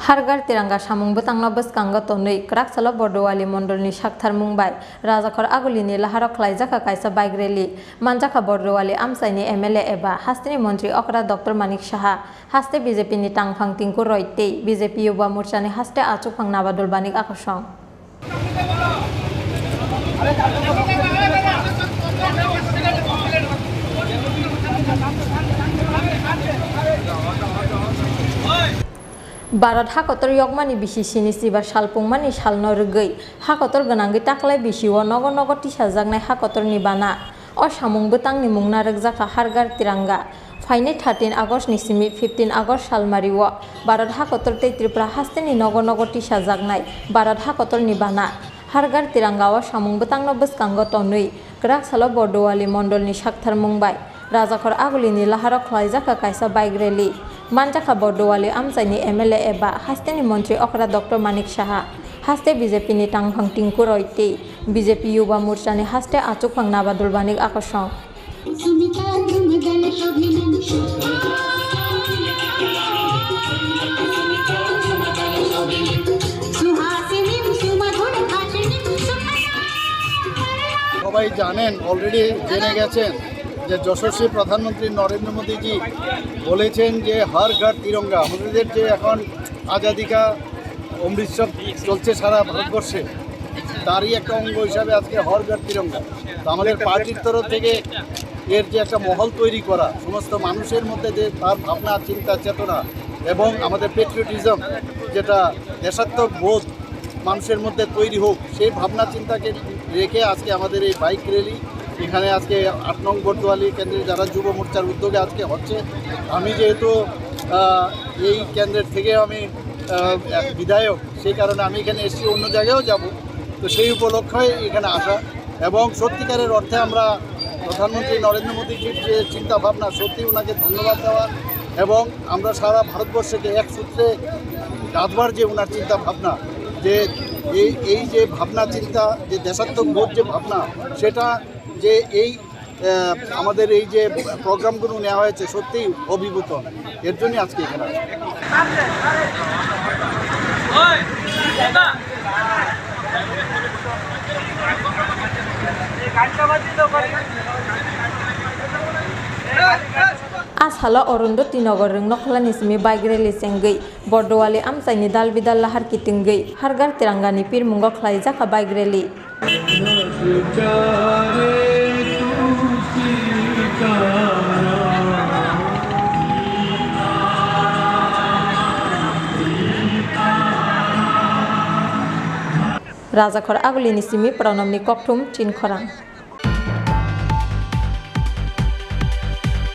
Hargar tirangga samung betangna beskangga tonei kraksalo Bordowali mondolni sakthar mungbai Rajakor agulini laharo khlaijaka kaisa bike rally manjaka Bordowali amsaini MLA eba hastini mantri okra Dr. Manik Saha haste BJP ni tangphang tingku roitei BJP yuba morchani haste achukphang nabadol banik akosong Barat hakotor yogmani bisi sini sibar salpungmani salno rugei hakotor gananggi taklai bisiwo nogo tisajaknai hakotor ni bana o samung betangni mungna rukjaka Hargar tiranga faine 13 August ni simi 15 August salmariwo Barat hakotor tei Tripura hasteni nogo tisajaknai Barat hakotor ni bana Hargar tiranga o samung betangno bwskango tonui kraksalo Bordowali mondolni sakthar mungbai Rajakor agulini laharo khlaijaka kaisa bike rally Manjaka Bordowali amsaini MLA eba hasteni mantri okra Dr. Manik Saha haste BJP ni tangphang tingku roitei BJP yuba morchani haste achukphang nabadol banik akosong সবাই জানেন already জেনে গেছেন যে যশস্বী প্রধানমন্ত্রী নরেন্দ্র মোদীজি বলেছেন যে হর ঘর তিরঙ্গা আমাদের যে এখন আজাদি কা অমৃতসর চলছে সারা ভারতবর্ষে তারই একটা অঙ্গ হিসাবে আজকে হর ঘর তিরঙ্গা তো আমাদের পার্টির তরফ থেকে এর যে একটা মহল তৈরি করা সমস্ত মানুষের মধ্যে যে তার ভাবনা চিন্তা চেতনা এবং আমাদের পেট্রিয়টিজম যেটা দেশাত্মক বোধ মানুষের মধ্যে তৈরি হোক সেই ভাবনা চিন্তাকে রেখে আজকে আমাদের এই বাইক র্যালি এখানে আজকে ৮ নং বর্দোয়ালি কেন্দ্রের যারা যুব মোর্চার উদ্যোগে আজকে হচ্ছে আমি যেহেতু এই কেন্দ্রের থেকে আমি বিধায়ক সেই কারণে আমি এখানে এসেছি অন্য জায়গায়ও যাব তো সেই উপলক্ষে এখানে আসা এবং সত্যিকারের অর্থে আমরা প্রধানমন্ত্রী নরেন্দ্র মোদীর যে চিন্তাভাবনা সত্যি ওনাকে ধন্যবাদ দেওয়া এবং আমরা সারা ভারতবর্ষকে এক সূত্রে গাঁথবার যে ওনার চিন্তাভাবনা যে এই যে ভাবনা চিন্তা যে দেশাত্মক বোধ যে ভাবনা সেটা যে এই আমাদের এই যে প্রোগ্রামগুলো নেওয়া হয়েছে সত্যিই অভিভূত এর জন্যই আজকে এখানে Ashalo Orundoti Nogor Nokla Nismi bike rally senggei Bordowali amsaini dal bidal lahar kitinggei Hargar tirangani pir mungo khlaijaka bike rally Rajakor agulini simi pranamni kokthum Chinkhorang